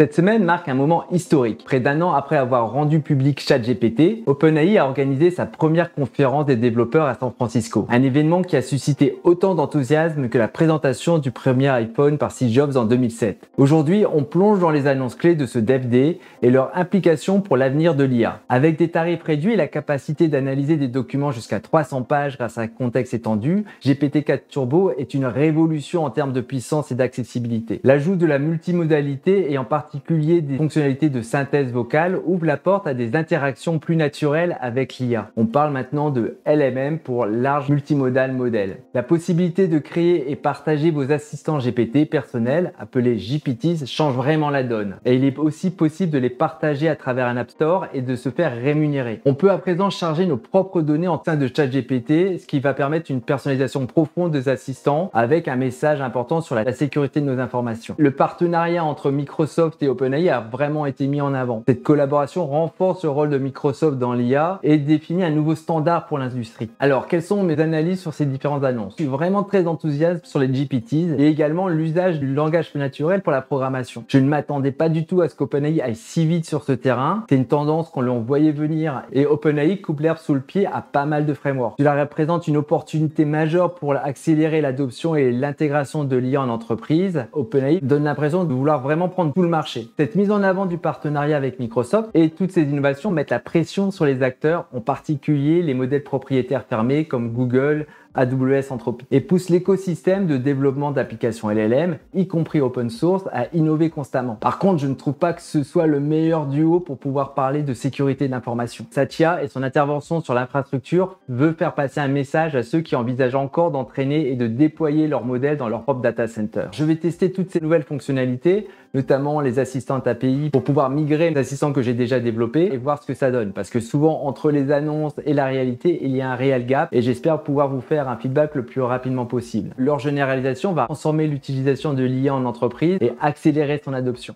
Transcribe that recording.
Cette semaine marque un moment historique. Près d'un an après avoir rendu public ChatGPT, OpenAI a organisé sa première conférence des développeurs à San Francisco. Un événement qui a suscité autant d'enthousiasme que la présentation du premier iPhone par Steve Jobs en 2007. Aujourd'hui, on plonge dans les annonces clés de ce Dev Day et leur implication pour l'avenir de l'IA. Avec des tarifs réduits et la capacité d'analyser des documents jusqu'à 300 pages grâce à un contexte étendu, GPT-4 Turbo est une révolution en termes de puissance et d'accessibilité. L'ajout de la multimodalité et en particulier des fonctionnalités de synthèse vocale ouvre la porte à des interactions plus naturelles avec l'IA. On parle maintenant de LMM pour Large Multimodal Model. La possibilité de créer et partager vos assistants GPT personnels, appelés GPTs, change vraiment la donne. Et il est aussi possible de les partager à travers un App Store et de se faire rémunérer. On peut à présent charger nos propres données en sein de ChatGPT, ce qui va permettre une personnalisation profonde des assistants avec un message important sur la sécurité de nos informations. Le partenariat entre Microsoft et OpenAI a vraiment été mis en avant. Cette collaboration renforce le rôle de Microsoft dans l'IA et définit un nouveau standard pour l'industrie. Alors, quelles sont mes analyses sur ces différentes annonces? Je suis vraiment très enthousiaste sur les GPTs et également l'usage du langage naturel pour la programmation. Je ne m'attendais pas du tout à ce qu'OpenAI aille si vite sur ce terrain. C'est une tendance qu'on l'on voyait venir et OpenAI coupe l'herbe sous le pied à pas mal de frameworks. Cela représente une opportunité majeure pour accélérer l'adoption et l'intégration de l'IA en entreprise. OpenAI donne l'impression de vouloir vraiment prendre tout le marché. Cette mise en avant du partenariat avec Microsoft et toutes ces innovations mettent la pression sur les acteurs, en particulier les modèles propriétaires fermés comme Google, AWS, Anthropic, et pousse l'écosystème de développement d'applications LLM, y compris open source, à innover constamment. Par contre, je ne trouve pas que ce soit le meilleur duo pour pouvoir parler de sécurité de l'information. Satya et son intervention sur l'infrastructure veut faire passer un message à ceux qui envisagent encore d'entraîner et de déployer leurs modèles dans leur propre data center. Je vais tester toutes ces nouvelles fonctionnalités, notamment les assistantes API, pour pouvoir migrer les assistants que j'ai déjà développés et voir ce que ça donne. Parce que souvent, entre les annonces et la réalité, il y a un réel gap et j'espère pouvoir vous faire un feedback le plus rapidement possible. Leur généralisation va transformer l'utilisation de l'IA en entreprise et accélérer son adoption.